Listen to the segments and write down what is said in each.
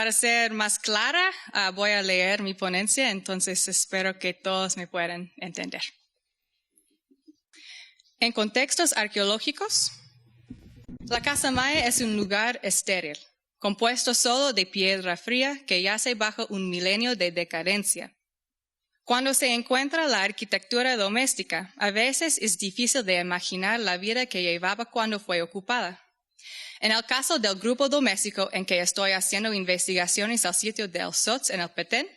Para ser más clara, voy a leer mi ponencia, entonces espero que todos me puedan entender. En contextos arqueológicos, la Casa Maya es un lugar estéril, compuesto solo de piedra fría que yace bajo un milenio de decadencia. Cuando se encuentra la arquitectura doméstica, a veces es difícil de imaginar la vida que llevaba cuando fue ocupada. En el caso del grupo doméstico en que estoy haciendo investigaciones al sitio del SOTS en el Petén,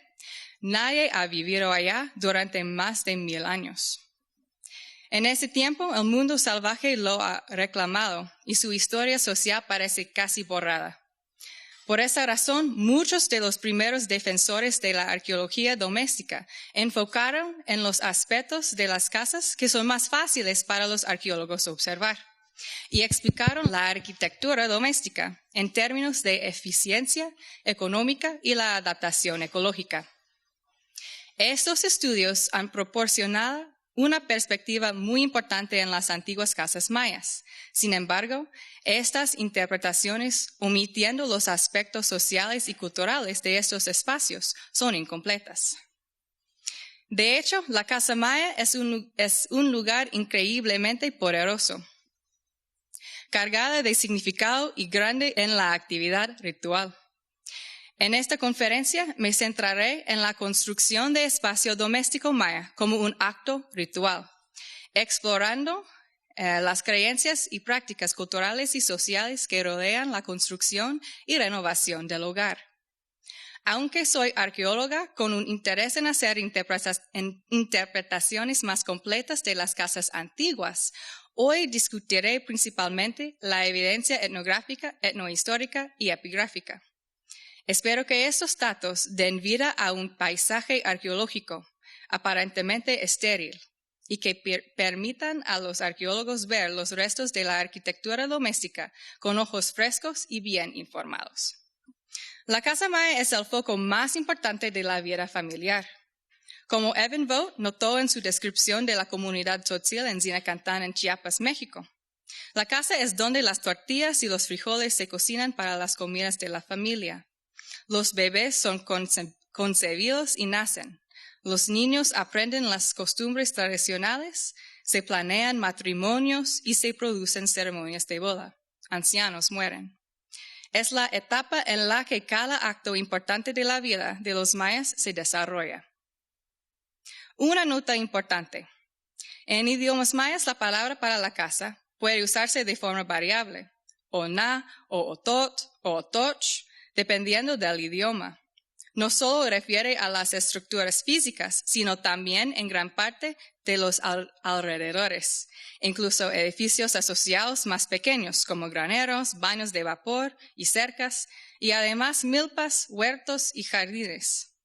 nadie ha vivido allá durante más de 1000 años. En ese tiempo, el mundo salvaje lo ha reclamado y su historia social parece casi borrada. Por esa razón, muchos de los primeros defensores de la arqueología doméstica enfocaron en los aspectos de las casas que son más fáciles para los arqueólogos observar y explicaron la arquitectura doméstica en términos de eficiencia económica y la adaptación ecológica. Estos estudios han proporcionado una perspectiva muy importante en las antiguas casas mayas. Sin embargo, estas interpretaciones, omitiendo los aspectos sociales y culturales de estos espacios, son incompletas. De hecho, la Casa Maya es un lugar increíblemente poderoso, cargada de significado y grande en la actividad ritual. En esta conferencia me centraré en la construcción de espacio doméstico maya como un acto ritual, explorando las creencias y prácticas culturales y sociales que rodean la construcción y renovación del hogar. Aunque soy arqueóloga con un interés en hacer interpretaciones más completas de las casas antiguas, hoy discutiré principalmente la evidencia etnográfica, etnohistórica y epigráfica. Espero que estos datos den vida a un paisaje arqueológico aparentemente estéril y que permitan a los arqueólogos ver los restos de la arquitectura doméstica con ojos frescos y bien informados. La Casa Maya es el foco más importante de la vida familiar. Como Evan Vogt notó en su descripción de la comunidad tzotzil en Zinacantán, en Chiapas, México, la casa es donde las tortillas y los frijoles se cocinan para las comidas de la familia. Los bebés son concebidos y nacen. Los niños aprenden las costumbres tradicionales, se planean matrimonios y se producen ceremonias de boda. Ancianos mueren. Es la etapa en la que cada acto importante de la vida de los mayas se desarrolla. Una nota importante. En idiomas mayas, la palabra para la casa puede usarse de forma variable, ona, o otot, o otoch, dependiendo del idioma. No solo refiere a las estructuras físicas, sino también en gran parte de los alrededores, incluso edificios asociados más pequeños como graneros, baños de vapor y cercas, y además milpas, huertos y jardines.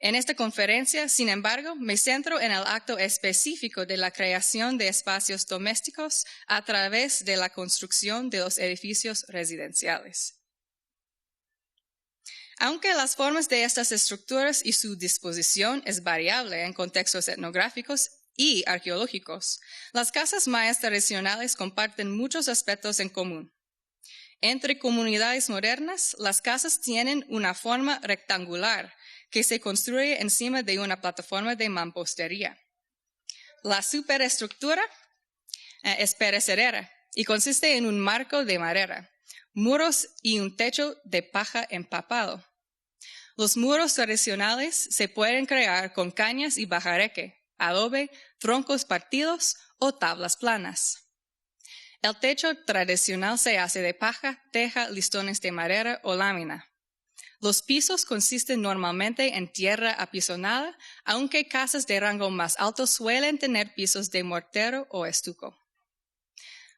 En esta conferencia, sin embargo, me centro en el acto específico de la creación de espacios domésticos a través de la construcción de los edificios residenciales. Aunque las formas de estas estructuras y su disposición es variable en contextos etnográficos y arqueológicos, las casas mayas tradicionales comparten muchos aspectos en común. Entre comunidades modernas, las casas tienen una forma rectangular que se construye encima de una plataforma de mampostería. La superestructura es perecedera y consiste en un marco de madera, muros y un techo de paja empapado. Los muros tradicionales se pueden crear con cañas y bajareque, adobe, troncos partidos o tablas planas. El techo tradicional se hace de paja, teja, listones de madera o lámina. Los pisos consisten normalmente en tierra apisonada, aunque casas de rango más alto suelen tener pisos de mortero o estuco.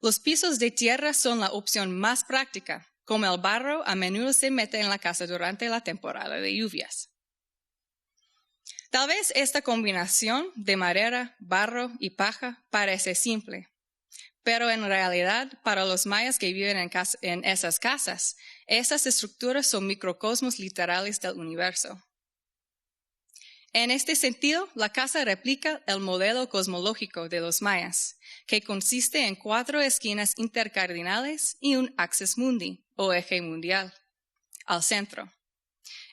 Los pisos de tierra son la opción más práctica, como el barro a menudo se mete en la casa durante la temporada de lluvias. Tal vez esta combinación de madera, barro y paja parece simple, pero en realidad para los mayas que viven en esas casas, estas estructuras son microcosmos literales del universo. En este sentido, la casa replica el modelo cosmológico de los mayas, que consiste en 4 esquinas intercardinales y un axis mundi, o eje mundial, al centro.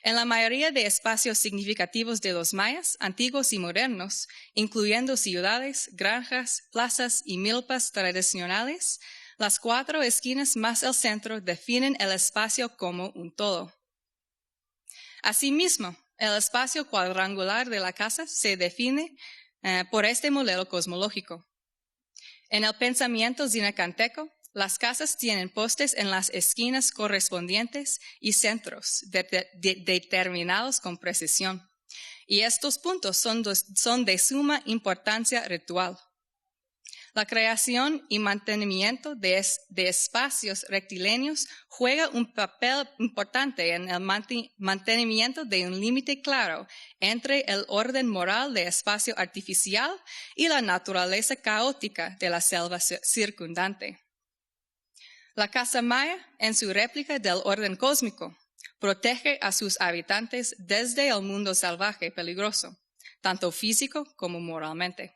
En la mayoría de espacios significativos de los mayas, antiguos y modernos, incluyendo ciudades, granjas, plazas y milpas tradicionales, las 4 esquinas más el centro definen el espacio como un todo. Asimismo, el espacio cuadrangular de la casa se define por este modelo cosmológico. En el pensamiento zinacanteco, las casas tienen postes en las esquinas correspondientes y centros determinados con precisión, y estos puntos son de suma importancia ritual. La creación y mantenimiento de espacios rectilíneos juega un papel importante en el mantenimiento de un límite claro entre el orden moral del espacio artificial y la naturaleza caótica de la selva circundante. La casa maya, en su réplica del orden cósmico, protege a sus habitantes desde el mundo salvaje peligroso, tanto físico como moralmente.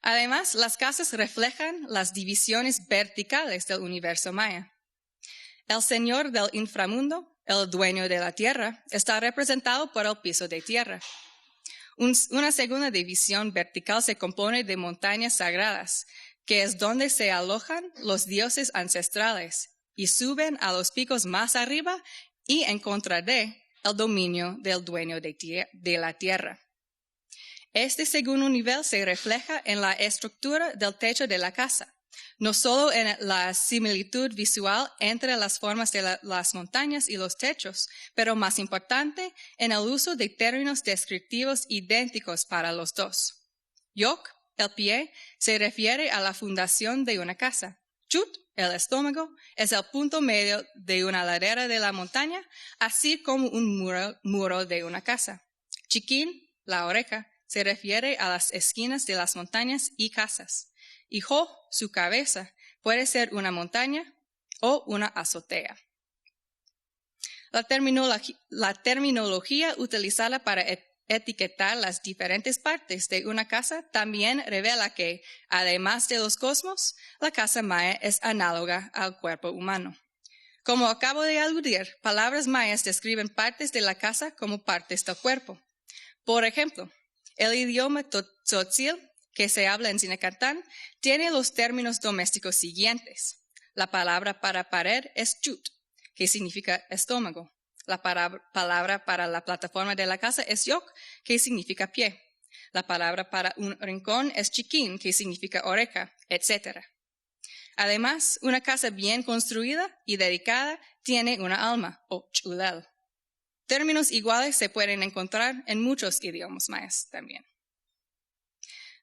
Además, las casas reflejan las divisiones verticales del universo maya. El señor del inframundo, el dueño de la tierra, está representado por el piso de tierra. Una segunda división vertical se compone de montañas sagradas, que es donde se alojan los dioses ancestrales y suben a los picos más arriba y en contra de el dominio del dueño de la tierra. Este segundo nivel se refleja en la estructura del techo de la casa, no solo en la similitud visual entre las formas de las montañas y los techos, pero más importante, en el uso de términos descriptivos idénticos para los dos. Yok, el pie, se refiere a la fundación de una casa. Chut, el estómago, es el punto medio de una ladera de la montaña, así como un muro de una casa. Chiquín, la oreja, se refiere a las esquinas de las montañas y casas. Y jo, su cabeza, puede ser una montaña o una azotea. La terminología utilizada para etiquetar las diferentes partes de una casa también revela que, además de los cosmos, la casa maya es análoga al cuerpo humano. Como acabo de aludir, palabras mayas describen partes de la casa como partes del cuerpo. Por ejemplo, el idioma tzotzil, que se habla en Zinacantán, tiene los términos domésticos siguientes. La palabra para pared es chut, que significa estómago. La palabra para la plataforma de la casa es yok, que significa pie. La palabra para un rincón es chiquín, que significa oreja, etc. Además, una casa bien construida y dedicada tiene una alma, o chulel. Términos iguales se pueden encontrar en muchos idiomas mayas también.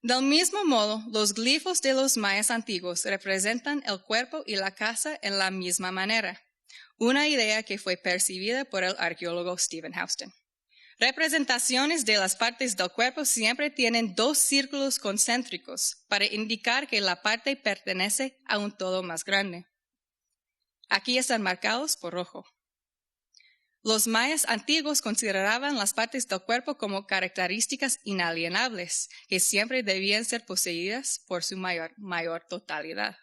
Del mismo modo, los glifos de los mayas antiguos representan el cuerpo y la casa en la misma manera, una idea que fue percibida por el arqueólogo Stephen Houston. Representaciones de las partes del cuerpo siempre tienen 2 círculos concéntricos para indicar que la parte pertenece a un todo más grande. Aquí están marcados por rojo. Los mayas antiguos consideraban las partes del cuerpo como características inalienables, que siempre debían ser poseídas por su mayor totalidad.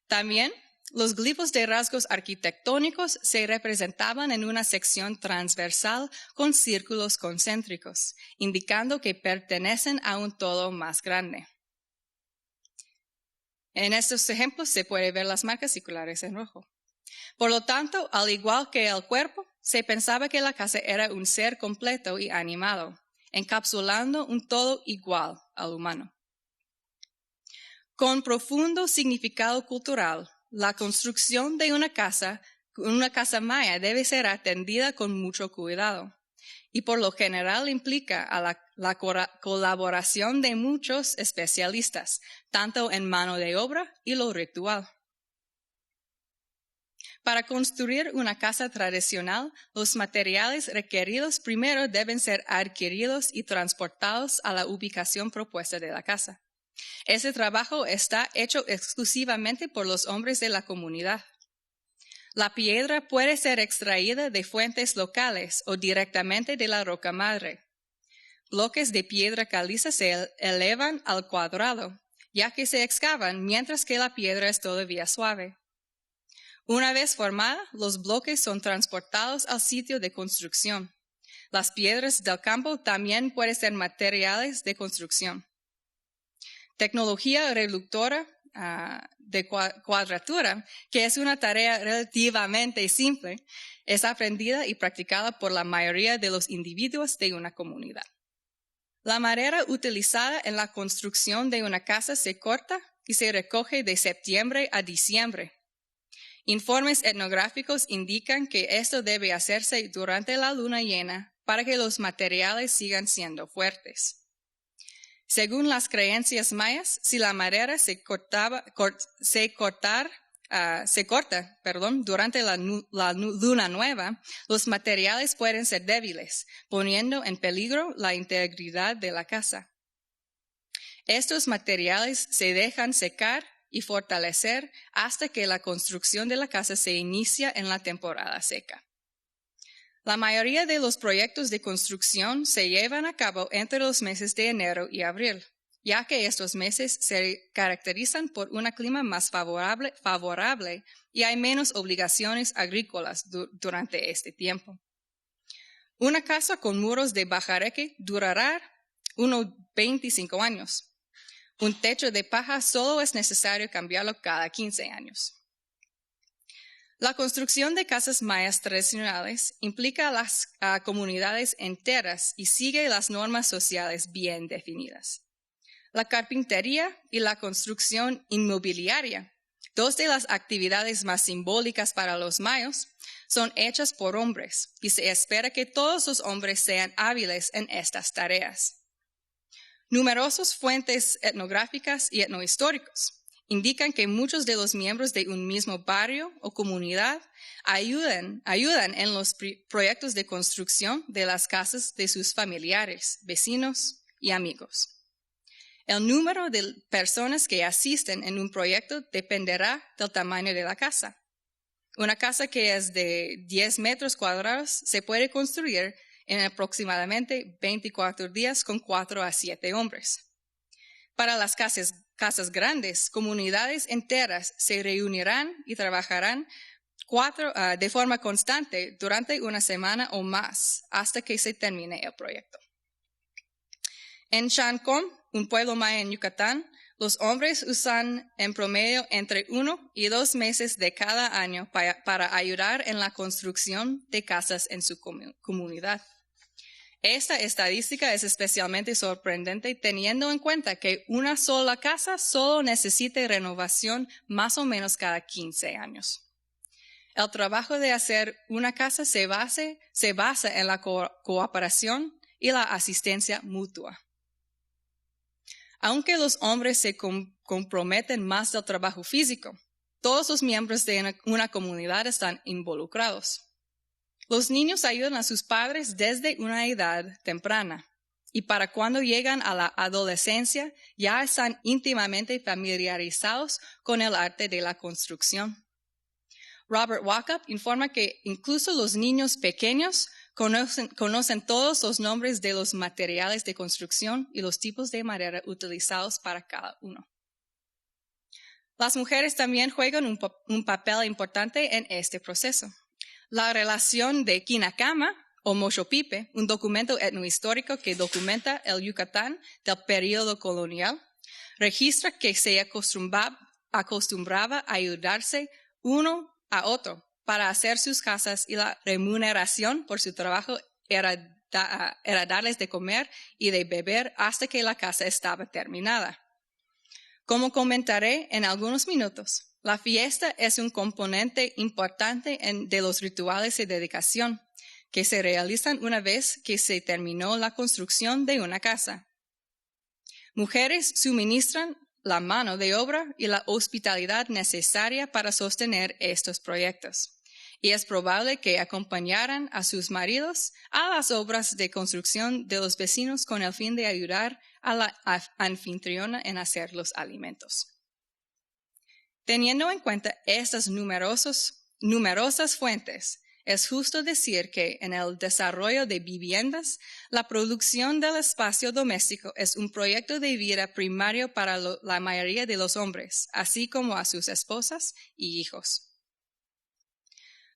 También, los glifos de rasgos arquitectónicos se representaban en una sección transversal con círculos concéntricos, indicando que pertenecen a un todo más grande. En estos ejemplos se puede ver las marcas circulares en rojo. Por lo tanto, al igual que el cuerpo, se pensaba que la casa era un ser completo y animado, encapsulando un todo igual al humano. Con profundo significado cultural, la construcción de una casa maya debe ser atendida con mucho cuidado, y por lo general implica a la colaboración de muchos especialistas, tanto en mano de obra y lo ritual. Para construir una casa tradicional, los materiales requeridos primero deben ser adquiridos y transportados a la ubicación propuesta de la casa. Ese trabajo está hecho exclusivamente por los hombres de la comunidad. La piedra puede ser extraída de fuentes locales o directamente de la roca madre. Bloques de piedra caliza se elevan al cuadrado, ya que se excavan mientras que la piedra es todavía suave. Una vez formada, los bloques son transportados al sitio de construcción. Las piedras del campo también pueden ser materiales de construcción. Tecnología reductora de cuadratura, que es una tarea relativamente simple, es aprendida y practicada por la mayoría de los individuos de una comunidad. La madera utilizada en la construcción de una casa se corta y se recoge de septiembre a diciembre. Informes etnográficos indican que esto debe hacerse durante la luna llena para que los materiales sigan siendo fuertes. Según las creencias mayas, si la madera se corta durante la luna nueva, los materiales pueden ser débiles, poniendo en peligro la integridad de la casa. Estos materiales se dejan secar y fortalecer hasta que la construcción de la casa se inicia en la temporada seca. La mayoría de los proyectos de construcción se llevan a cabo entre los meses de enero y abril, ya que estos meses se caracterizan por un clima más favorable y hay menos obligaciones agrícolas durante este tiempo. Una casa con muros de bajareque durará unos 25 años. Un techo de paja solo es necesario cambiarlo cada 15 años. La construcción de casas mayas tradicionales implica a las comunidades enteras y sigue las normas sociales bien definidas. La carpintería y la construcción inmobiliaria, dos de las actividades más simbólicas para los mayos, son hechas por hombres y se espera que todos los hombres sean hábiles en estas tareas. Numerosas fuentes etnográficas y etnohistóricos indican que muchos de los miembros de un mismo barrio o comunidad ayudan en los proyectos de construcción de las casas de sus familiares, vecinos y amigos. El número de personas que asisten en un proyecto dependerá del tamaño de la casa. Una casa que es de 10 metros cuadrados se puede construir en aproximadamente 24 días con 4 a 7 hombres. Para las casas grandes, comunidades enteras se reunirán y trabajarán de forma constante durante una semana o más hasta que se termine el proyecto. En Chancom, un pueblo maya en Yucatán, los hombres usan en promedio entre 1 y 2 meses de cada año para ayudar en la construcción de casas en su comunidad. Esta estadística es especialmente sorprendente teniendo en cuenta que una sola casa solo necesita renovación más o menos cada 15 años. El trabajo de hacer una casa se basa en la cooperación y la asistencia mutua. Aunque los hombres se comprometen más del trabajo físico, todos los miembros de una comunidad están involucrados. Los niños ayudan a sus padres desde una edad temprana y para cuando llegan a la adolescencia ya están íntimamente familiarizados con el arte de la construcción. Robert Walkup informa que incluso los niños pequeños conocen todos los nombres de los materiales de construcción y los tipos de madera utilizados para cada uno. Las mujeres también juegan un papel importante en este proceso. La relación de Quinacama o Mochopipe, un documento etnohistórico que documenta el Yucatán del período colonial, registra que se acostumbraba a ayudarse uno a otro para hacer sus casas y la remuneración por su trabajo era darles de comer y de beber hasta que la casa estaba terminada. Como comentaré en algunos minutos, la fiesta es un componente importante de los rituales de dedicación que se realizan una vez que se terminó la construcción de una casa. Mujeres suministran la mano de obra y la hospitalidad necesaria para sostener estos proyectos, y es probable que acompañaran a sus maridos a las obras de construcción de los vecinos con el fin de ayudar a la anfitriona en hacer los alimentos. Teniendo en cuenta estas numerosas fuentes, es justo decir que en el desarrollo de viviendas, la producción del espacio doméstico es un proyecto de vida primario para la mayoría de los hombres, así como a sus esposas y hijos.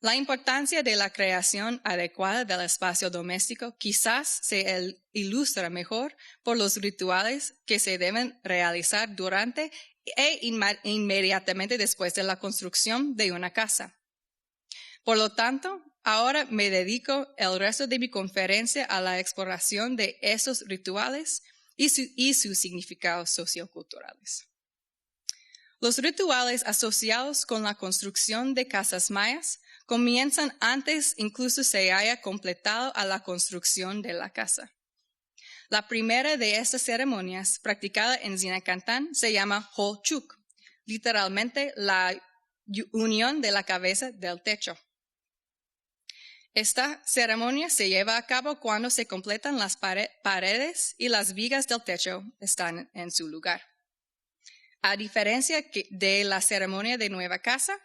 La importancia de la creación adecuada del espacio doméstico quizás se ilustra mejor por los rituales que se deben realizar durante e inmediatamente después de la construcción de una casa. Por lo tanto, ahora me dedico el resto de mi conferencia a la exploración de esos rituales y sus significados socioculturales. Los rituales asociados con la construcción de casas mayas comienzan antes incluso se haya completado a la construcción de la casa. La primera de estas ceremonias, practicada en Zinacantán, se llama Holchuk, literalmente la unión de la cabeza del techo. Esta ceremonia se lleva a cabo cuando se completan las paredes y las vigas del techo están en su lugar. A diferencia de la ceremonia de nueva casa,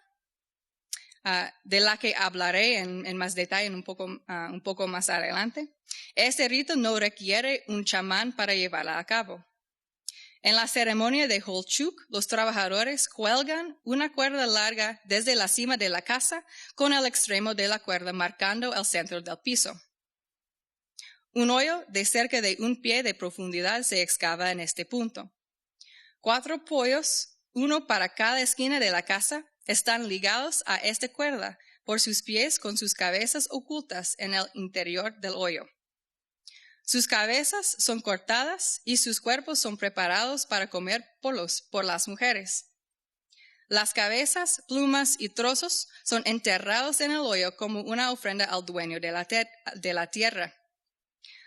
de la que hablaré en más detalle un poco más adelante, este rito no requiere un chamán para llevarla a cabo. En la ceremonia de Holchuk, los trabajadores cuelgan una cuerda larga desde la cima de la casa con el extremo de la cuerda marcando el centro del piso. Un hoyo de cerca de 1 pie de profundidad se excava en este punto. 4 pollos, uno para cada esquina de la casa, están ligados a esta cuerda por sus pies con sus cabezas ocultas en el interior del hoyo. Sus cabezas son cortadas y sus cuerpos son preparados para comer por las mujeres. Las cabezas, plumas y trozos son enterrados en el hoyo como una ofrenda al dueño de la tierra.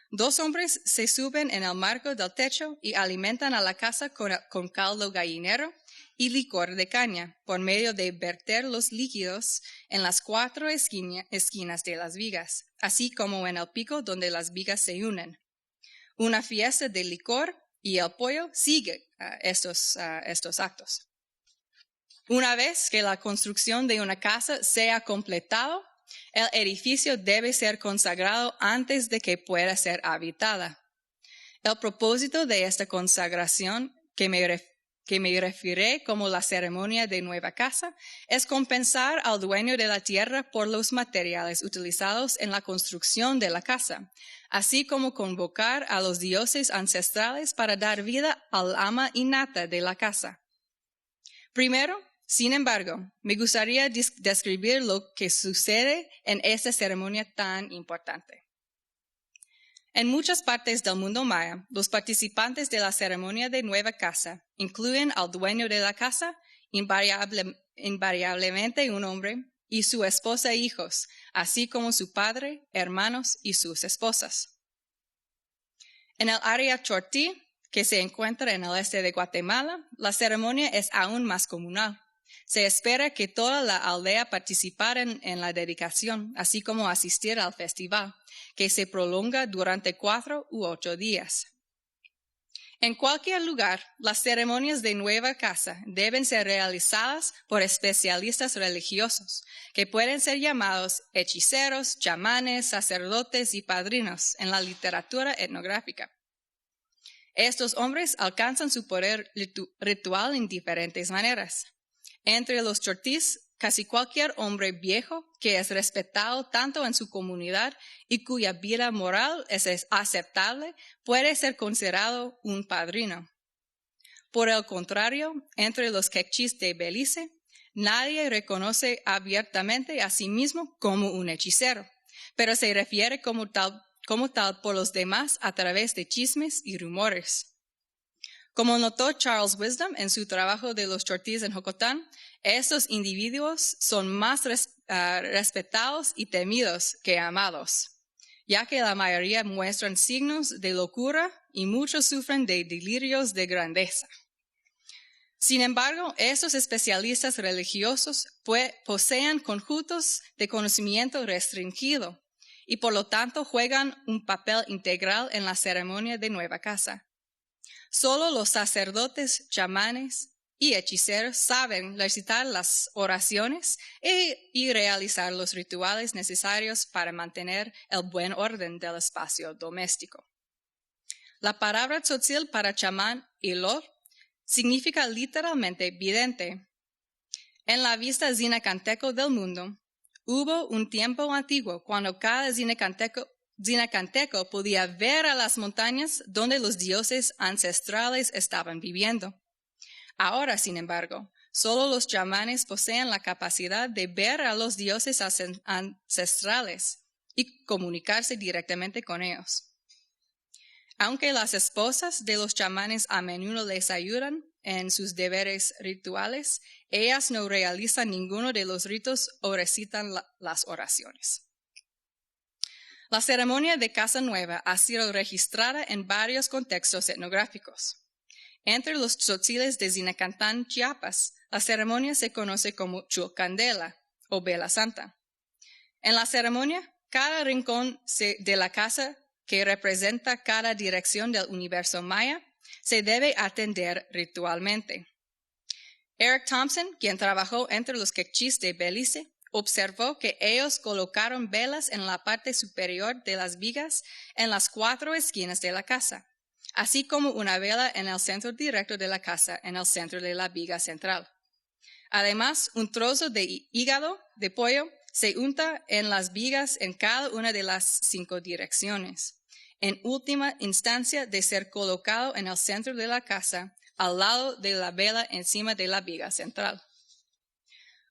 2 hombres se suben en el marco del techo y alimentan a la casa con caldo gallinero y licor de caña, por medio de verter los líquidos en las 4 esquinas de las vigas, así como en el pico donde las vigas se unen. Una fiesta de licor y el pollo sigue estos actos. Una vez que la construcción de una casa sea completado, el edificio debe ser consagrado antes de que pueda ser habitada. El propósito de esta consagración, que me refiere como la ceremonia de nueva casa, es compensar al dueño de la tierra por los materiales utilizados en la construcción de la casa, así como convocar a los dioses ancestrales para dar vida al ama innata de la casa. Primero, sin embargo, me gustaría describir lo que sucede en esta ceremonia tan importante. En muchas partes del mundo maya, los participantes de la ceremonia de nueva casa incluyen al dueño de la casa, invariablemente un hombre, y su esposa e hijos, así como su padre, hermanos y sus esposas. En el área Chortí, que se encuentra en el este de Guatemala, la ceremonia es aún más comunal. Se espera que toda la aldea participara en la dedicación, así como asistir al festival, que se prolonga durante 4 u 8 días. En cualquier lugar, las ceremonias de nueva casa deben ser realizadas por especialistas religiosos, que pueden ser llamados hechiceros, chamanes, sacerdotes y padrinos en la literatura etnográfica. Estos hombres alcanzan su poder ritual en diferentes maneras. Entre los chortís, casi cualquier hombre viejo que es respetado tanto en su comunidad y cuya vida moral es aceptable puede ser considerado un padrino. Por el contrario, entre los quechís de Belice, nadie reconoce abiertamente a sí mismo como un hechicero, pero se refiere como tal por los demás a través de chismes y rumores. Como notó Charles Wisdom en su trabajo de los chortís en Jocotán, estos individuos son más respetados y temidos que amados, ya que la mayoría muestran signos de locura y muchos sufren de delirios de grandeza. Sin embargo, estos especialistas religiosos poseen conjuntos de conocimiento restringido y por lo tanto juegan un papel integral en la ceremonia de nueva casa. Solo los sacerdotes, chamanes y hechiceros saben recitar las oraciones y realizar los rituales necesarios para mantener el buen orden del espacio doméstico. La palabra tzotzil para chamán, ilor, significa literalmente vidente. En la vista zinacanteco del mundo, Hubo un tiempo antiguo cuando cada zinacanteco podía ver a las montañas donde los dioses ancestrales estaban viviendo. Ahora, sin embargo, solo los chamanes poseen la capacidad de ver a los dioses ancestrales y comunicarse directamente con ellos. Aunque las esposas de los chamanes a menudo les ayudan en sus deberes rituales, ellas no realizan ninguno de los ritos o recitan las oraciones. La ceremonia de Casa Nueva ha sido registrada en varios contextos etnográficos. Entre los tzotziles de Zinacantán, Chiapas, la ceremonia se conoce como Chulcandela o Vela Santa. En la ceremonia, cada rincón de la casa que representa cada dirección del universo maya se debe atender ritualmente. Eric Thompson, quien trabajó entre los quechís de Belice, observó que ellos colocaron velas en la parte superior de las vigas en las 4 esquinas de la casa, así como una vela en el centro directo de la casa en el centro de la viga central. Además, un trozo de hígado de pollo se unta en las vigas en cada una de las 5 direcciones, en última instancia de ser colocado en el centro de la casa, al lado de la vela encima de la viga central.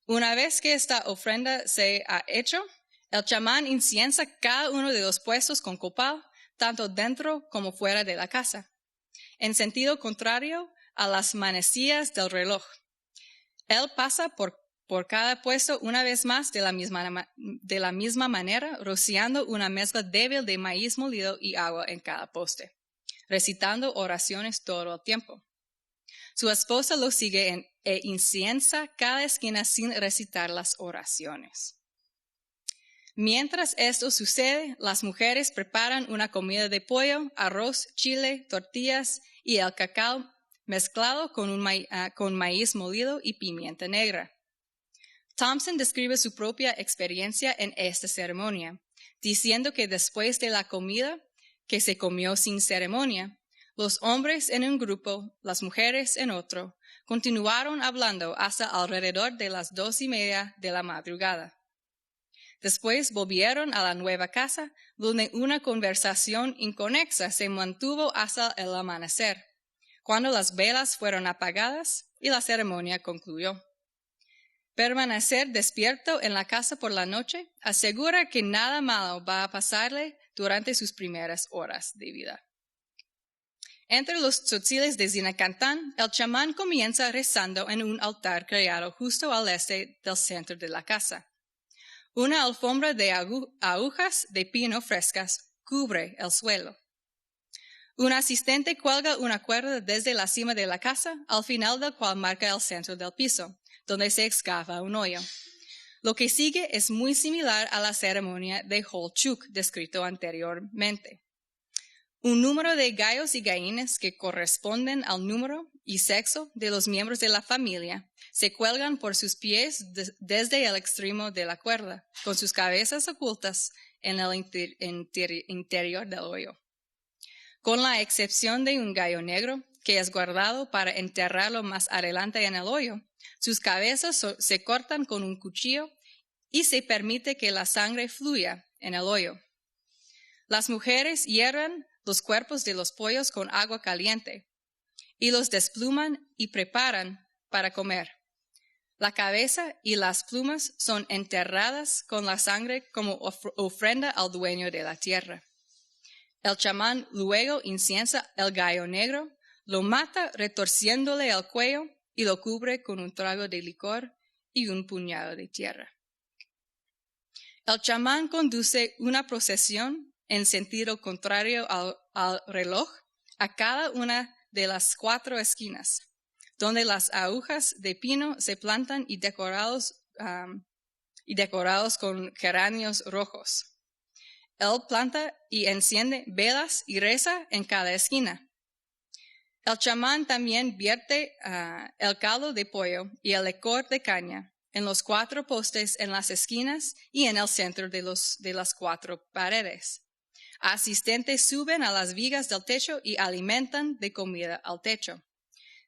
Una vez que esta ofrenda se ha hecho, el chamán inciensa cada uno de los puestos con copal, tanto dentro como fuera de la casa, en sentido contrario a las manecillas del reloj. Él pasa por cada puesto una vez más de la misma manera, rociando una mezcla débil de maíz molido y agua en cada poste, recitando oraciones todo el tiempo. Su esposa lo sigue e inciensa cada esquina sin recitar las oraciones. Mientras esto sucede, las mujeres preparan una comida de pollo, arroz, chile, tortillas y el cacao mezclado con maíz molido y pimienta negra. Thompson describe su propia experiencia en esta ceremonia, diciendo que después de la comida, que se comió sin ceremonia, los hombres en un grupo, las mujeres en otro, continuaron hablando hasta alrededor de las 2:30 de la madrugada. Después volvieron a la nueva casa, donde una conversación inconexa se mantuvo hasta el amanecer, cuando las velas fueron apagadas y la ceremonia concluyó. Permanecer despierto en la casa por la noche asegura que nada malo va a pasarle durante sus primeras horas de vida. Entre los tzotziles de Zinacantán, el chamán comienza rezando en un altar creado justo al este del centro de la casa. Una alfombra de agujas de pino frescas cubre el suelo. Un asistente cuelga una cuerda desde la cima de la casa, al final del cual marca el centro del piso, donde se excava un hoyo. Lo que sigue es muy similar a la ceremonia de Holchuk descrito anteriormente. Un número de gallos y gallinas que corresponden al número y sexo de los miembros de la familia se cuelgan por sus pies desde el extremo de la cuerda, con sus cabezas ocultas en el interior del hoyo. Con la excepción de un gallo negro, que es guardado para enterrarlo más adelante en el hoyo, sus cabezas se cortan con un cuchillo y se permite que la sangre fluya en el hoyo. Las mujeres hierven los cuerpos de los pollos con agua caliente y los despluman y preparan para comer. La cabeza y las plumas son enterradas con la sangre como ofrenda al dueño de la tierra. El chamán luego inciensa el gallo negro, lo mata retorciéndole el cuello y lo cubre con un trago de licor y un puñado de tierra. El chamán conduce una procesión en sentido contrario al reloj a cada una de las 4 esquinas, donde las agujas de pino se plantan y decorados con geranios rojos. Él planta y enciende velas y reza en cada esquina. El chamán también vierte el caldo de pollo y el licor de caña en los 4 postes en las esquinas y en el centro de las 4 paredes. Asistentes suben a las vigas del techo y alimentan de comida al techo.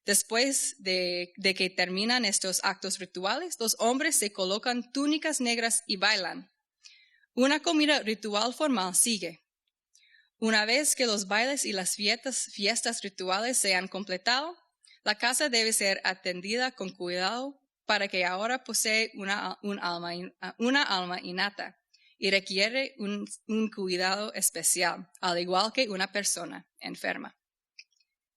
Después de que terminan estos actos rituales, los hombres se colocan túnicas negras y bailan. Una comida ritual formal sigue. Una vez que los bailes y las fiestas rituales se han completado, la casa debe ser atendida con cuidado para que ahora posee una alma innata y requiere un cuidado especial, al igual que una persona enferma.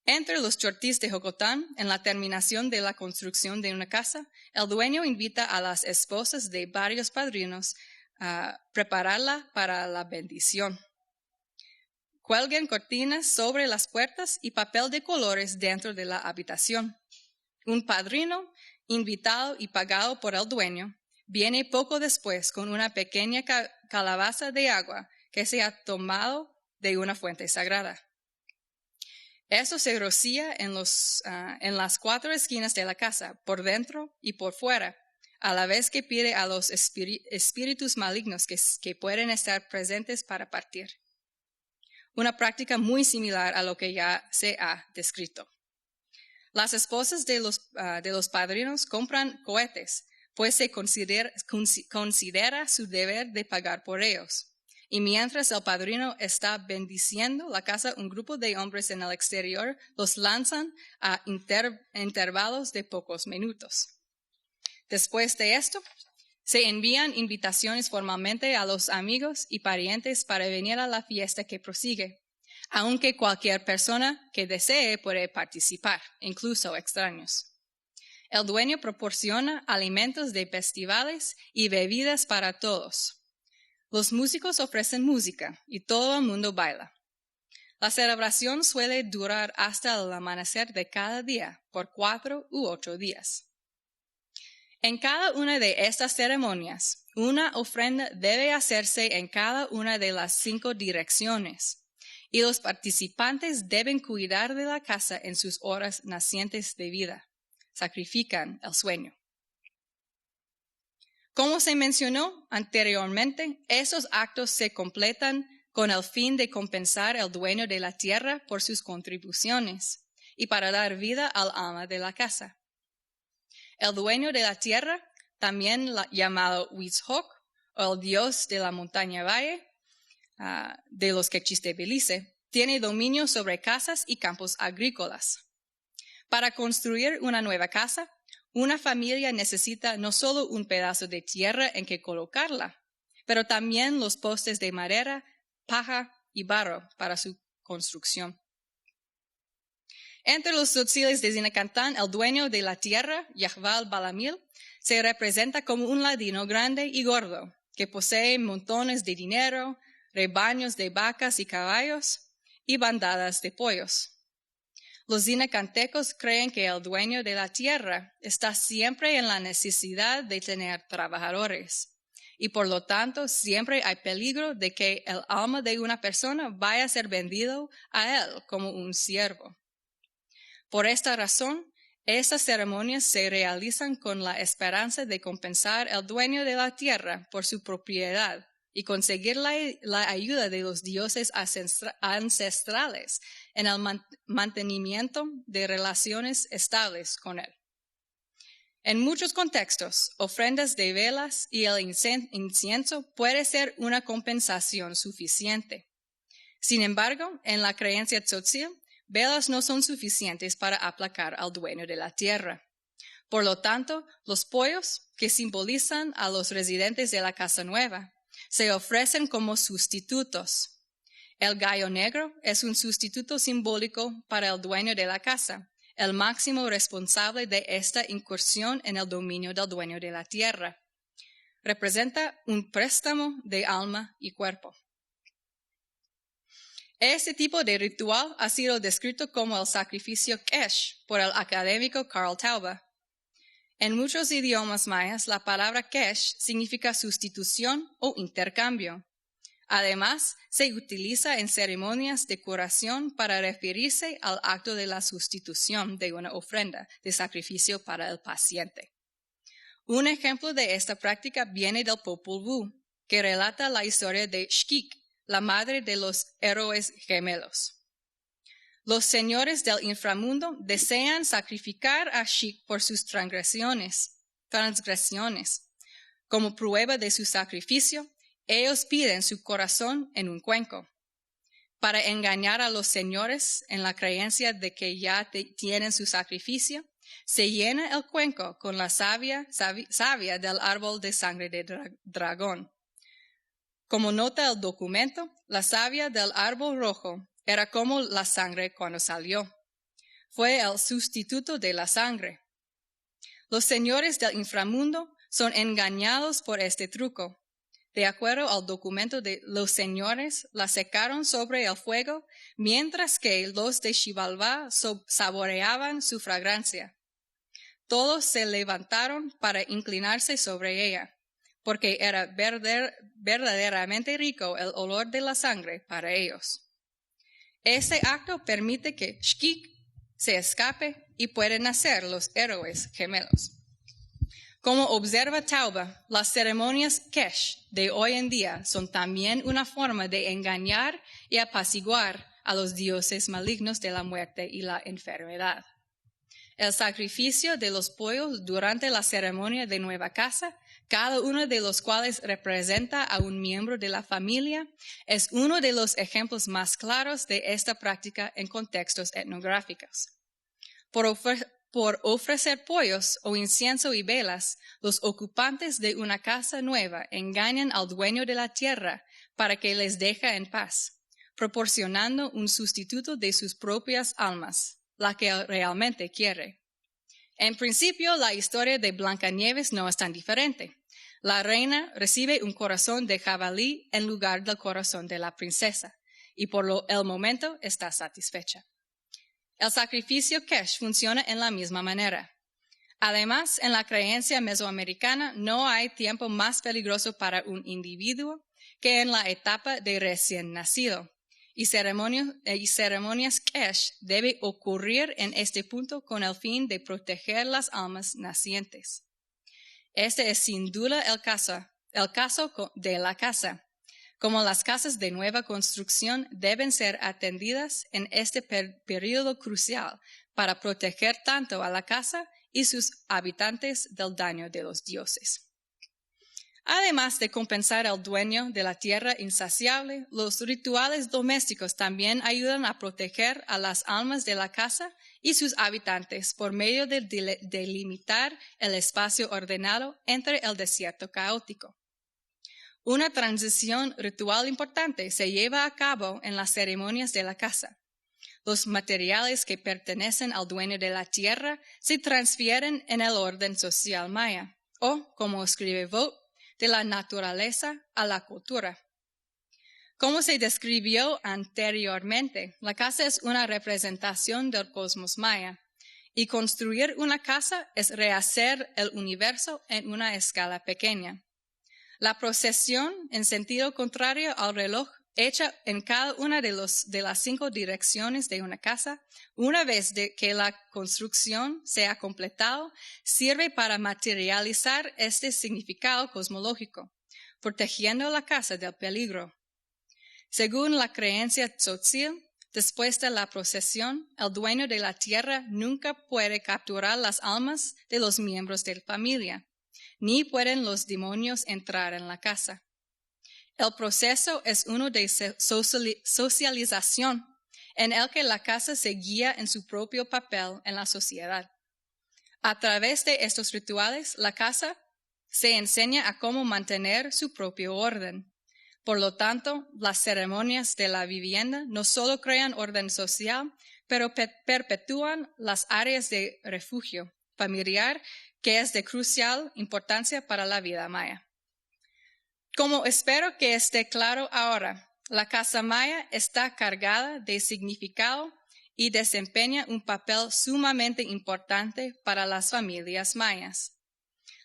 Entre los chortís de Jocotán, en la terminación de la construcción de una casa, el dueño invita a las esposas de varios padrinos a prepararla para la bendición. Cuelguen cortinas sobre las puertas y papel de colores dentro de la habitación. Un padrino, invitado y pagado por el dueño, viene poco después con una pequeña calabaza de agua que se ha tomado de una fuente sagrada. Eso se rocía en las 4 esquinas de la casa, por dentro y por fuera, a la vez que pide a los espíritus malignos que pueden estar presentes para partir. Una práctica muy similar a lo que ya se ha descrito. Las esposas de los padrinos compran cohetes, pues se considera su deber de pagar por ellos. Y mientras el padrino está bendiciendo la casa, un grupo de hombres en el exterior los lanzan a intervalos de pocos minutos. Después de esto, se envían invitaciones formalmente a los amigos y parientes para venir a la fiesta que prosigue, aunque cualquier persona que desee puede participar, incluso extraños. El dueño proporciona alimentos de festivales y bebidas para todos. Los músicos ofrecen música y todo el mundo baila. La celebración suele durar hasta el amanecer de cada día, por 4 u 8 días. En cada una de estas ceremonias, una ofrenda debe hacerse en cada una de las 5 direcciones, y los participantes deben cuidar de la casa en sus horas nacientes de vida. Sacrifican el sueño. Como se mencionó anteriormente, esos actos se completan con el fin de compensar al dueño de la tierra por sus contribuciones y para dar vida al alma de la casa. El dueño de la tierra, también llamado Huitzhoc, o el dios de la montaña valle, de los quechis de Belice, tiene dominio sobre casas y campos agrícolas. Para construir una nueva casa, una familia necesita no solo un pedazo de tierra en que colocarla, pero también los postes de madera, paja y barro para su construcción. Entre los tzotziles de Zinacantán, el dueño de la tierra, Yahval Balamil, se representa como un ladino grande y gordo, que posee montones de dinero, rebaños de vacas y caballos y bandadas de pollos. Los zinacantecos creen que el dueño de la tierra está siempre en la necesidad de tener trabajadores y por lo tanto siempre hay peligro de que el alma de una persona vaya a ser vendido a él como un siervo. Por esta razón, estas ceremonias se realizan con la esperanza de compensar al dueño de la tierra por su propiedad y conseguir la ayuda de los dioses ancestrales en el mantenimiento de relaciones estables con él. En muchos contextos, ofrendas de velas y el incienso puede ser una compensación suficiente. Sin embargo, en la creencia tzotzil, velas no son suficientes para aplacar al dueño de la tierra. Por lo tanto, los pollos, que simbolizan a los residentes de la casa nueva, se ofrecen como sustitutos. El gallo negro es un sustituto simbólico para el dueño de la casa, el máximo responsable de esta incursión en el dominio del dueño de la tierra. Representa un préstamo de alma y cuerpo. Este tipo de ritual ha sido descrito como el sacrificio Kesh por el académico Karl Taube. En muchos idiomas mayas, la palabra Kesh significa sustitución o intercambio. Además, se utiliza en ceremonias de curación para referirse al acto de la sustitución de una ofrenda de sacrificio para el paciente. Un ejemplo de esta práctica viene del Popol Vuh, que relata la historia de Xquic, la madre de los héroes gemelos. Los señores del inframundo desean sacrificar a Shik por sus transgresiones. Como prueba de su sacrificio, ellos piden su corazón en un cuenco. Para engañar a los señores en la creencia de que ya tienen su sacrificio, se llena el cuenco con la savia del árbol de sangre de dragón. Como nota el documento, la savia del árbol rojo era como la sangre cuando salió. Fue el sustituto de la sangre. Los señores del inframundo son engañados por este truco. De acuerdo al documento, los señores la secaron sobre el fuego, mientras que los de Xibalbá saboreaban su fragancia. Todos se levantaron para inclinarse sobre ella, porque era verdaderamente rico el olor de la sangre para ellos. Este acto permite que Shkik se escape y pueden nacer los héroes gemelos. Como observa Tauba, las ceremonias Kesh de hoy en día son también una forma de engañar y apaciguar a los dioses malignos de la muerte y la enfermedad. El sacrificio de los pollos durante la ceremonia de nueva casa, cada uno de los cuales representa a un miembro de la familia, es uno de los ejemplos más claros de esta práctica en contextos etnográficos. Por ofrecer pollos o incienso y velas, los ocupantes de una casa nueva engañan al dueño de la tierra para que les deje en paz, proporcionando un sustituto de sus propias almas, la que realmente quiere. En principio, la historia de Blancanieves no es tan diferente. La reina recibe un corazón de jabalí en lugar del corazón de la princesa, y por el momento está satisfecha. El sacrificio Kesh funciona en la misma manera. Además, en la creencia mesoamericana no hay tiempo más peligroso para un individuo que en la etapa de recién nacido, y ceremonias Kesh deben ocurrir en este punto con el fin de proteger las almas nacientes. Este es sin duda el caso de la casa. Como las casas de nueva construcción deben ser atendidas en este periodo crucial para proteger tanto a la casa y sus habitantes del daño de los dioses. Además de compensar al dueño de la tierra insaciable, los rituales domésticos también ayudan a proteger a las almas de la casa y sus habitantes por medio de delimitar el espacio ordenado entre el desierto caótico. Una transición ritual importante se lleva a cabo en las ceremonias de la casa. Los materiales que pertenecen al dueño de la tierra se transfieren en el orden social maya, o, como escribe Vogt, de la naturaleza a la cultura. Como se describió anteriormente, la casa es una representación del cosmos maya, y construir una casa es rehacer el universo en una escala pequeña. La procesión, en sentido contrario al reloj, hecha en cada una de las 5 direcciones de una casa, una vez que la construcción se ha completado, sirve para materializar este significado cosmológico, protegiendo la casa del peligro. Según la creencia tzotzil, después de la procesión, el dueño de la tierra nunca puede capturar las almas de los miembros de la familia, ni pueden los demonios entrar en la casa. El proceso es uno de socialización, en el que la casa se guía en su propio papel en la sociedad. A través de estos rituales, la casa se enseña a cómo mantener su propio orden. Por lo tanto, las ceremonias de la vivienda no solo crean orden social, pero perpetúan las áreas de refugio familiar que es de crucial importancia para la vida maya. Como espero que esté claro ahora, la casa maya está cargada de significado y desempeña un papel sumamente importante para las familias mayas.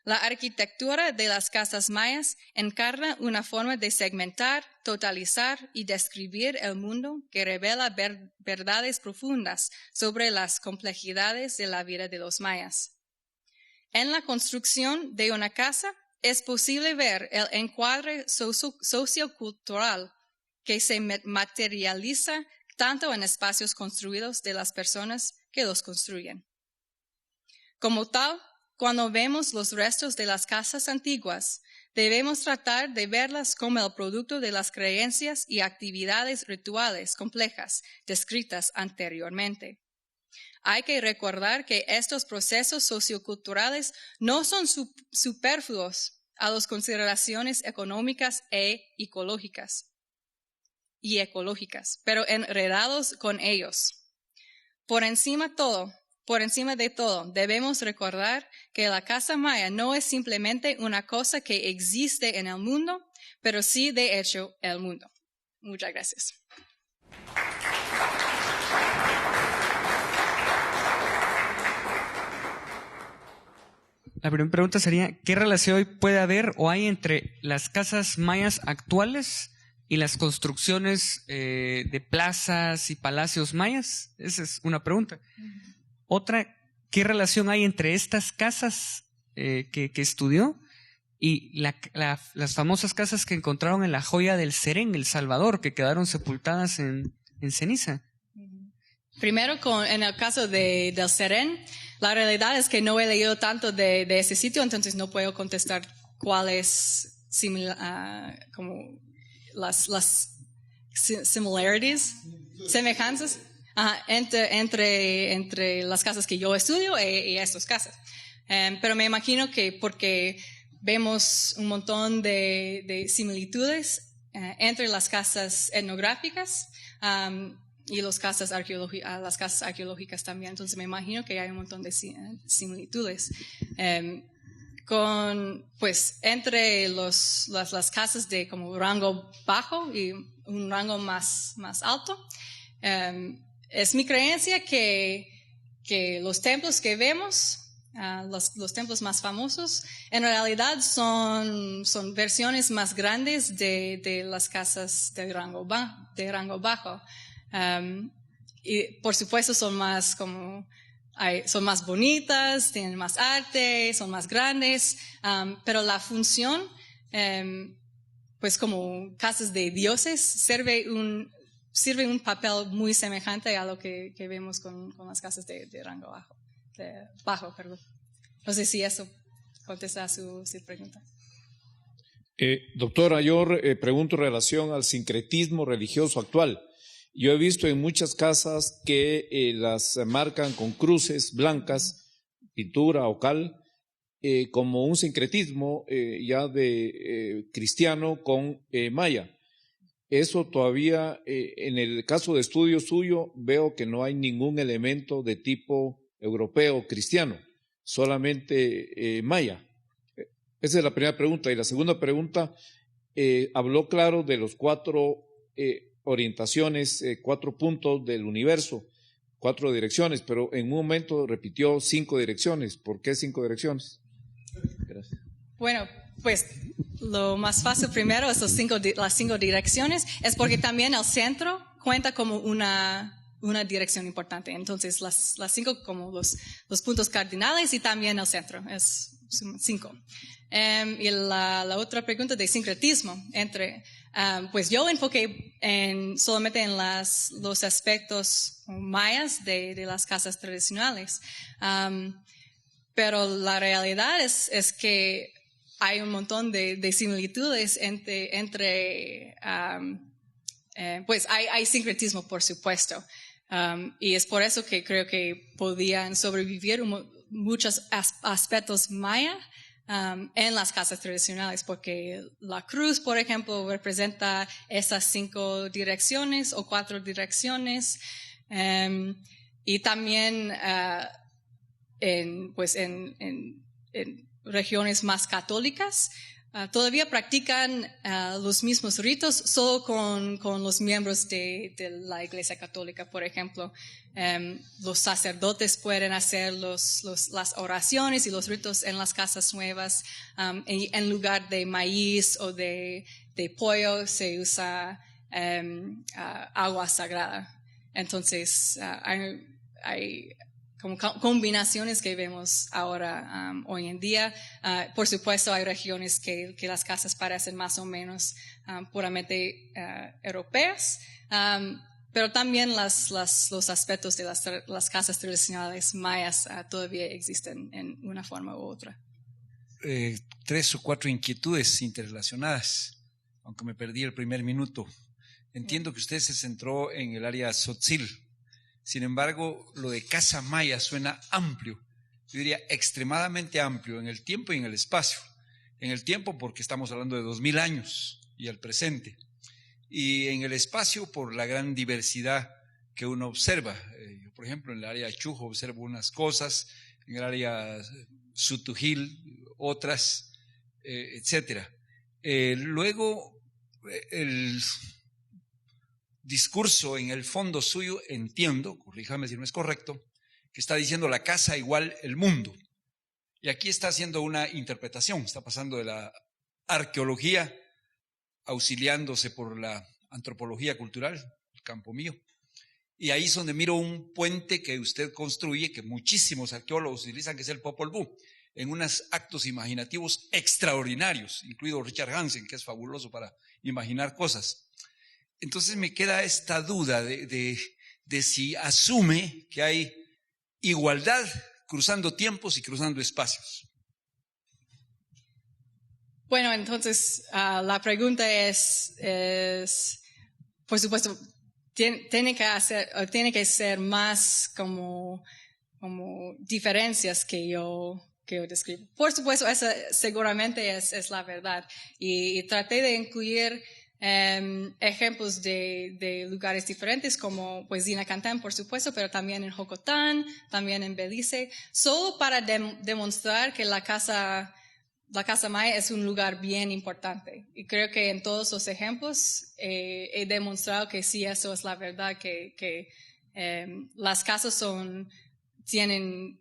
La arquitectura de las casas mayas encarna una forma de segmentar, totalizar y describir el mundo que revela verdades profundas sobre las complejidades de la vida de los mayas. En la construcción de una casa es posible ver el encuadre sociocultural que se materializa tanto en espacios construidos de las personas que los construyen. Como tal, cuando vemos los restos de las casas antiguas, debemos tratar de verlas como el producto de las creencias y actividades rituales complejas descritas anteriormente. Hay que recordar que estos procesos socioculturales no son superfluos a las consideraciones económicas y ecológicas, pero enredados con ellos. Por encima de todo, debemos recordar que la casa maya no es simplemente una cosa que existe en el mundo, pero sí, de hecho, el mundo. Muchas gracias. La primera pregunta sería, ¿qué relación puede haber o hay entre las casas mayas actuales y las construcciones de plazas y palacios mayas? Esa es una pregunta. Otra, ¿qué relación hay entre estas casas que estudió y las famosas casas que encontraron en la joya del Serén, El Salvador, que quedaron sepultadas en ceniza? Primero, en el caso del Serén, la realidad es que no he leído tanto de ese sitio, entonces no puedo contestar cuáles como las similarities, semejanzas entre las casas que yo estudio y estas casas. Pero me imagino que porque vemos un montón de similitudes entre las casas etnográficas y las casas arqueológicas también. Entonces me imagino que hay un montón de similitudes. Entre las casas de como rango bajo y un rango más alto, es mi creencia que los templos que vemos, los templos más famosos, en realidad son versiones más grandes de las casas de rango bajo. Y por supuesto son más bonitas, tienen más arte, son más grandes, pero la función, pues como casas de dioses, sirve un papel muy semejante a lo que vemos con las casas de rango bajo. No sé si eso contesta a su pregunta. Doctora, yo pregunto en relación al sincretismo religioso actual. Yo he visto en muchas casas que las marcan con cruces blancas, pintura o cal, como un sincretismo ya de cristiano con maya. Eso todavía, en el caso de estudio suyo, veo que no hay ningún elemento de tipo europeo cristiano, solamente maya. Esa es la primera pregunta. Y la segunda pregunta, habló claro de los 4 orientaciones, 4 puntos del universo, 4 direcciones, pero en un momento repitió 5 direcciones. ¿Por qué 5 direcciones? Gracias. Bueno, pues lo más fácil primero es las 5 direcciones, es porque también el centro cuenta como una dirección importante. Entonces las 5 como los puntos cardinales y también el centro, es 5. Y la otra pregunta de sincretismo pues yo enfoqué solamente en los aspectos mayas de las casas tradicionales. Pero la realidad es que hay un montón de similitudes pues hay sincretismo, por supuesto. Y es por eso que creo que podían sobrevivir muchos aspectos maya en las casas tradicionales, porque la cruz, por ejemplo, representa esas 5 direcciones o 4 direcciones, y también en regiones más católicas todavía practican los mismos ritos, solo con los miembros de la Iglesia Católica. Por ejemplo, los sacerdotes pueden hacer las oraciones y los ritos en las casas nuevas. En lugar de maíz o de pollo se usa agua sagrada. Entonces, hay como combinaciones que vemos ahora hoy en día. Por supuesto, hay regiones que las casas parecen más o menos puramente europeas, pero también los aspectos de las casas tradicionales mayas todavía existen en una forma u otra. 3 o 4 inquietudes interrelacionadas, aunque me perdí el primer minuto. Entiendo que usted se centró en el área Tzotzil. Sin embargo, lo de casa maya suena amplio, yo diría extremadamente amplio en el tiempo y en el espacio. En el tiempo porque estamos hablando de 2000 años y el presente. Y en el espacio por la gran diversidad que uno observa. Yo, por ejemplo, en el área Chujo observo unas cosas, en el área Sutujil otras, etcétera. Luego, el discurso en el fondo suyo, entiendo, corríjame si no es correcto, que está diciendo la casa igual el mundo. Y aquí está haciendo una interpretación, está pasando de la arqueología, auxiliándose por la antropología cultural, el campo mío. Y ahí es donde miro un puente que usted construye, que muchísimos arqueólogos utilizan, que es el Popol Vuh, en unos actos imaginativos extraordinarios, incluido Richard Hansen, que es fabuloso para imaginar cosas. Entonces me queda esta duda de si asume que hay igualdad cruzando tiempos y cruzando espacios. Bueno, entonces la pregunta es, por supuesto, tiene que ser más como diferencias que yo describo. Por supuesto, esa seguramente es la verdad. Y traté de incluir ejemplos de lugares diferentes como pues Dinacantán, por supuesto, pero también en Jocotán, también en Belice, solo para demostrar que la casa maya es un lugar bien importante. Y creo que en todos los ejemplos he demostrado que sí, eso es la verdad, que las casas tienen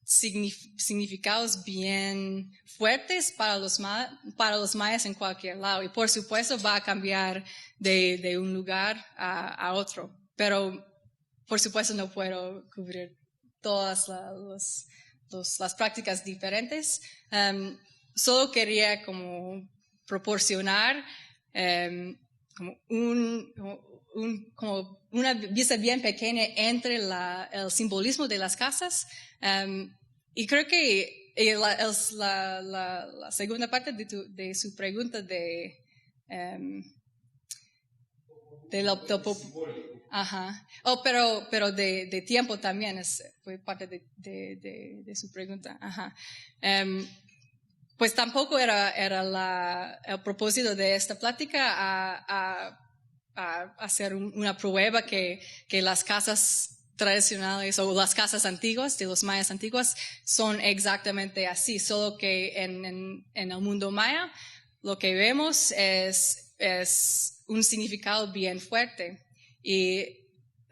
significados bien fuertes para los mayas en cualquier lado. Y por supuesto va a cambiar de un lugar a otro. Pero por supuesto no puedo cubrir todas las prácticas diferentes. Solo quería como proporcionar como una vista bien pequeña entre el simbolismo de las casas. Y creo que la segunda parte de su pregunta ajá. Pero de tiempo también fue parte de su pregunta. Ajá. Pues tampoco era el propósito de esta plática a hacer una prueba que las casas tradicionales o las casas antiguas de los mayas antiguas son exactamente así, solo que en el mundo maya lo que vemos es un significado bien fuerte. Y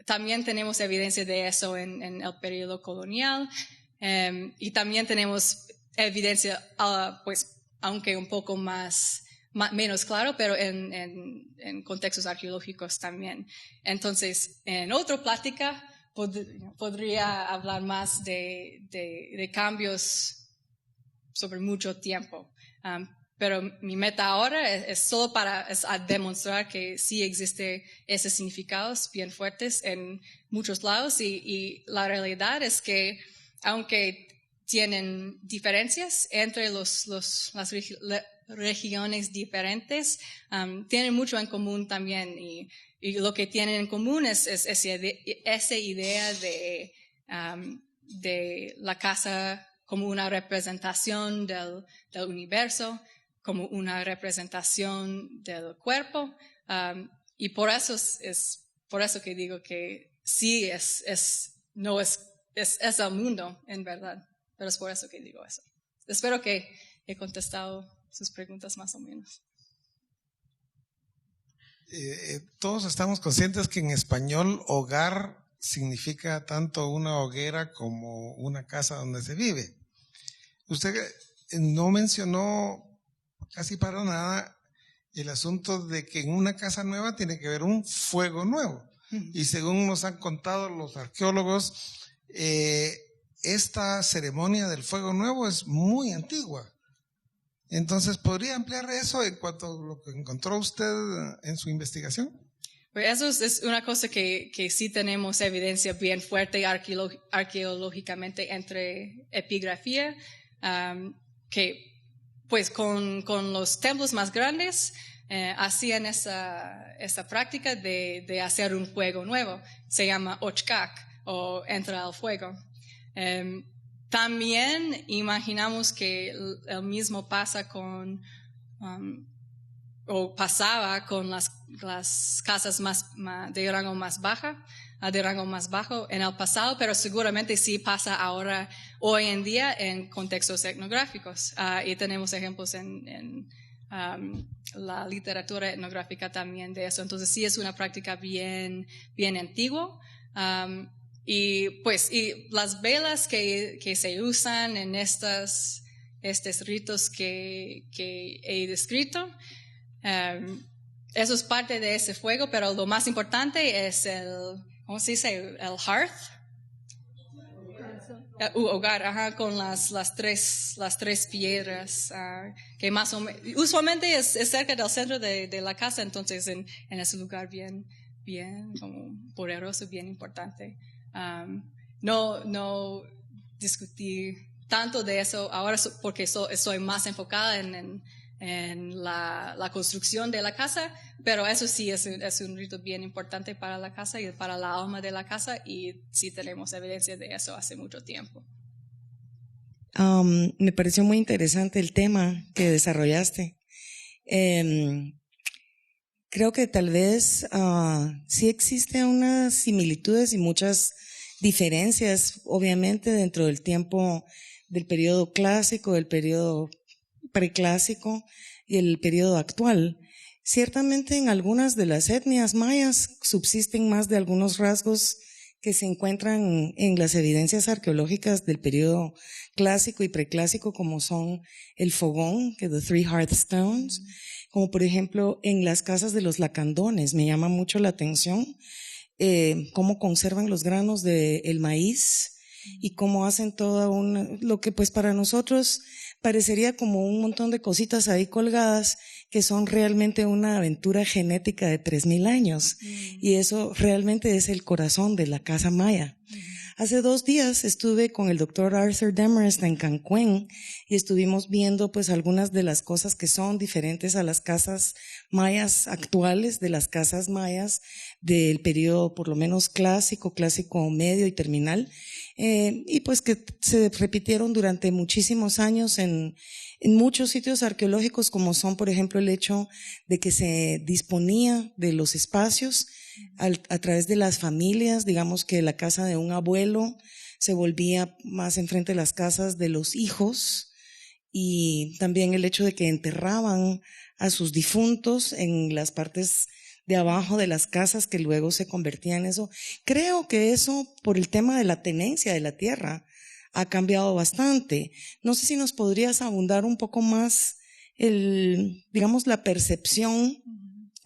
también tenemos evidencia de eso en el periodo colonial, y también tenemos evidencia, pues, aunque un poco menos claro, pero en contextos arqueológicos también. Entonces, en otra plática podría hablar más de cambios sobre mucho tiempo. Pero mi meta ahora es solo para demostrar que sí existe esos significados bien fuertes en muchos lados, y la realidad es que aunque tienen diferencias entre las regiones diferentes, tienen mucho en común también, y lo que tienen en común es esa idea de la casa como una representación del universo, como una representación del cuerpo, y por eso es por eso que digo que sí es el mundo en verdad. Pero es por eso que digo eso. Espero que he contestado sus preguntas más o menos. Todos estamos conscientes que en español hogar significa tanto una hoguera como una casa donde se vive. Usted no mencionó casi para nada el asunto de que en una casa nueva tiene que haber un fuego nuevo. Y según nos han contado los arqueólogos, esta ceremonia del fuego nuevo es muy antigua. Entonces, ¿podría ampliar eso en cuanto a lo que encontró usted en su investigación? Pues eso es una cosa que sí tenemos evidencia bien fuerte arqueológicamente entre epigrafía, que pues con los templos más grandes hacían esa práctica de hacer un fuego nuevo. Se llama ochkak o entra al fuego. También imaginamos que el mismo pasa o pasaba con las casas de rango más bajo en el pasado, pero seguramente sí pasa ahora, hoy en día, en contextos etnográficos. Y tenemos ejemplos en la literatura etnográfica también de eso. Entonces sí es una práctica bien, bien antigua. Y las velas que se usan en estos ritos que he descrito, eso es parte de ese fuego, pero lo más importante es ¿cómo se dice? El hearth. Hogar, con las tres piedras, que más o menos, usualmente es cerca del centro de la casa, entonces en ese lugar bien, bien como poderoso, bien importante. No discutir tanto de eso ahora porque soy más enfocada en la construcción de la casa, pero eso sí es un rito bien importante para la casa y para la alma de la casa, y sí tenemos evidencia de eso hace mucho tiempo. Me pareció muy interesante el tema que desarrollaste. Creo que tal vez sí existen unas similitudes y muchas diferencias, obviamente, dentro del tiempo del periodo clásico, del periodo preclásico y el periodo actual. Ciertamente en algunas de las etnias mayas subsisten más de algunos rasgos que se encuentran en las evidencias arqueológicas del periodo clásico y preclásico, como son el fogón, que the three hearthstones, como por ejemplo en las casas de los lacandones. Me llama mucho la atención cómo conservan los granos del maíz y cómo hacen lo que pues para nosotros parecería como un montón de cositas ahí colgadas, que son realmente una aventura genética de 3,000 años. Y eso realmente es el corazón de la casa maya. Hace 2 días estuve con el doctor Arthur Demarest en Cancún y estuvimos viendo pues algunas de las cosas que son diferentes a las casas mayas actuales, de las casas mayas del periodo por lo menos clásico medio y terminal, y pues que se repitieron durante muchísimos años en muchos sitios arqueológicos, como son por ejemplo el hecho de que se disponía de los espacios a través de las familias. Digamos que la casa de un abuelo se volvía más enfrente de las casas de los hijos, y también el hecho de que enterraban a sus difuntos en las partes de abajo de las casas, que luego se convertían en eso. Creo que eso, por el tema de la tenencia de la tierra, ha cambiado bastante. No sé si nos podrías abundar un poco más la percepción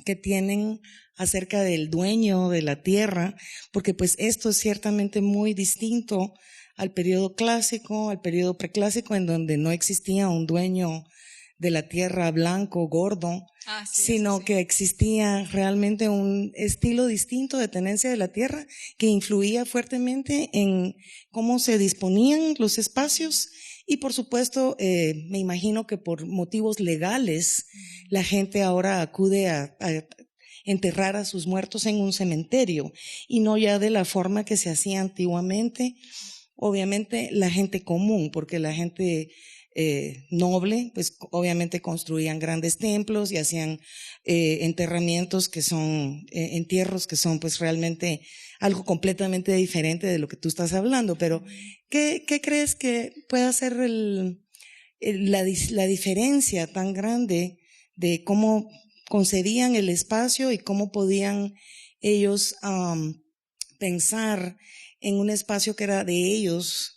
que tienen acerca del dueño de la tierra, porque pues esto es ciertamente muy distinto al periodo clásico, al periodo preclásico, en donde no existía un dueño de la tierra blanco, gordo, sino que existía realmente un estilo distinto de tenencia de la tierra que influía fuertemente en cómo se disponían los espacios. Y por supuesto, me imagino que por motivos legales la gente ahora acude a enterrar a sus muertos en un cementerio y no ya de la forma que se hacía antiguamente. Obviamente la gente común, porque la gente noble, pues obviamente construían grandes templos y hacían enterramientos que son, entierros que son pues realmente algo completamente diferente de lo que tú estás hablando. Pero ¿qué crees que pueda ser la diferencia tan grande de cómo concebían el espacio y cómo podían ellos pensar en un espacio que era de ellos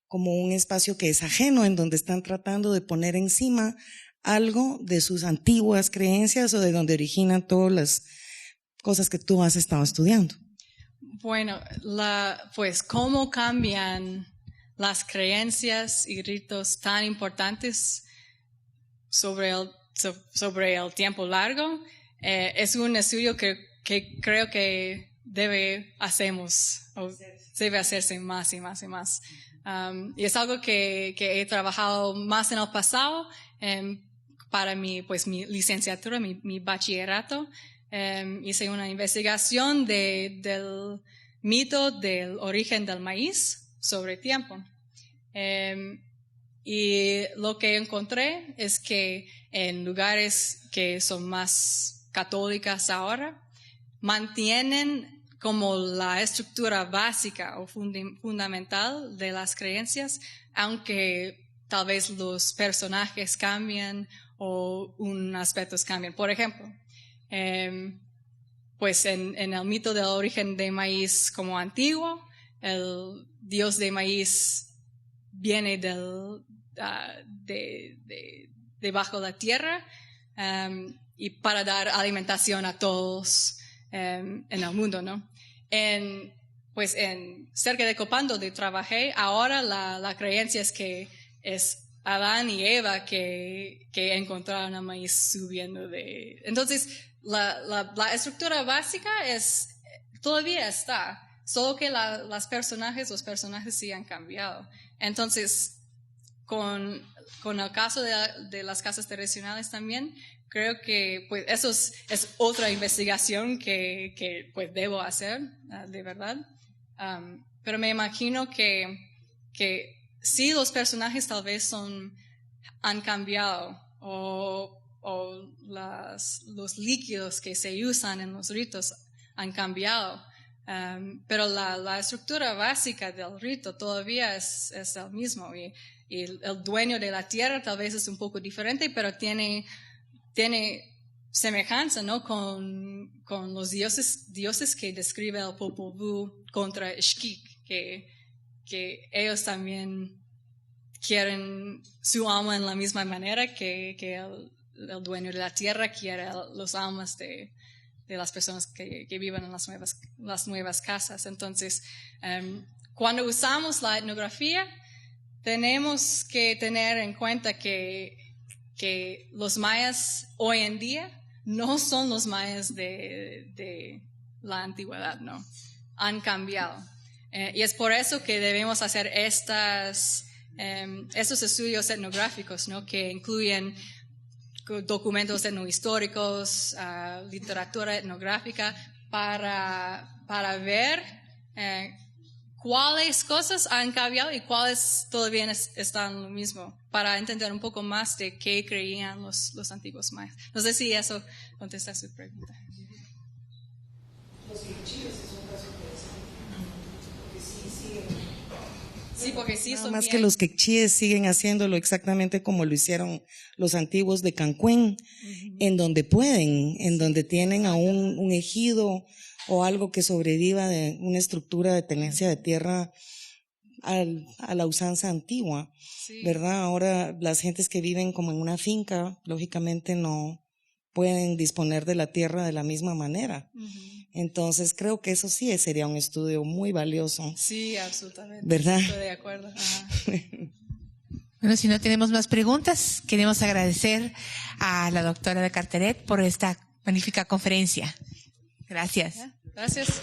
como un espacio que es ajeno, en donde están tratando de poner encima algo de sus antiguas creencias o de donde originan todas las cosas que tú has estado estudiando? Bueno, pues cómo cambian las creencias y ritos tan importantes sobre el tiempo largo. Es un estudio que creo que debe hacerse más y más y más. Y es algo que he trabajado más en el pasado para mi licenciatura, mi bachillerato. Hice una investigación del mito del origen del maíz sobre tiempo. Y lo que encontré es que en lugares que son más católicas ahora, mantienen como la estructura básica o fundamental de las creencias, aunque tal vez los personajes cambien o unos aspectos cambien. Por ejemplo, pues en el mito del origen de maíz como antiguo, el dios de maíz viene debajo de la tierra y para dar alimentación a todos en el mundo, ¿no? Cerca de Copán, donde trabajé, ahora la creencia es que es Adán y Eva que encontraron el maíz subiendo de... Entonces, la estructura básica todavía está, solo que los personajes sí han cambiado. Entonces, con el caso de las casas tradicionales también, creo que pues eso es otra investigación que pues debo hacer, de verdad. Pero me imagino que sí, los personajes tal vez han cambiado o los líquidos que se usan en los ritos han cambiado. Pero la estructura básica del rito todavía es el mismo y el dueño de la tierra tal vez es un poco diferente, pero tiene semejanza, ¿no? con los dioses que describe el Popol Vuh contra Xquic, que ellos también quieren su alma en la misma manera que el dueño de la tierra quiere los almas de las personas que viven en las nuevas casas. Entonces, cuando usamos la etnografía, tenemos que tener en cuenta que los mayas hoy en día no son los mayas de la antigüedad, ¿no? Han cambiado. Y es por eso que debemos hacer estos estudios etnográficos, ¿no? Que incluyen documentos etnohistóricos, literatura etnográfica, para ver cuáles cosas han cambiado y cuáles todavía están lo mismo, para entender un poco más de qué creían los antiguos mayas. No sé si eso contesta su pregunta. Los quechíes es un caso interesante, porque sí siguen. Sí, porque sí son más bien. Que los quechíes siguen haciéndolo exactamente como lo hicieron los antiguos de Cancún, en donde pueden, en donde tienen aún un ejido o algo que sobreviva de una estructura de tenencia de tierra a la usanza antigua, Sí. ¿verdad? Ahora las gentes que viven como en una finca, lógicamente no pueden disponer de la tierra de la misma manera. Entonces creo que eso sí sería un estudio muy valioso. Sí, absolutamente. ¿Verdad? Estoy de acuerdo. Ajá. Bueno, si no tenemos más preguntas, queremos agradecer a la doctora de Carteret por esta magnífica conferencia. Gracias. Gracias.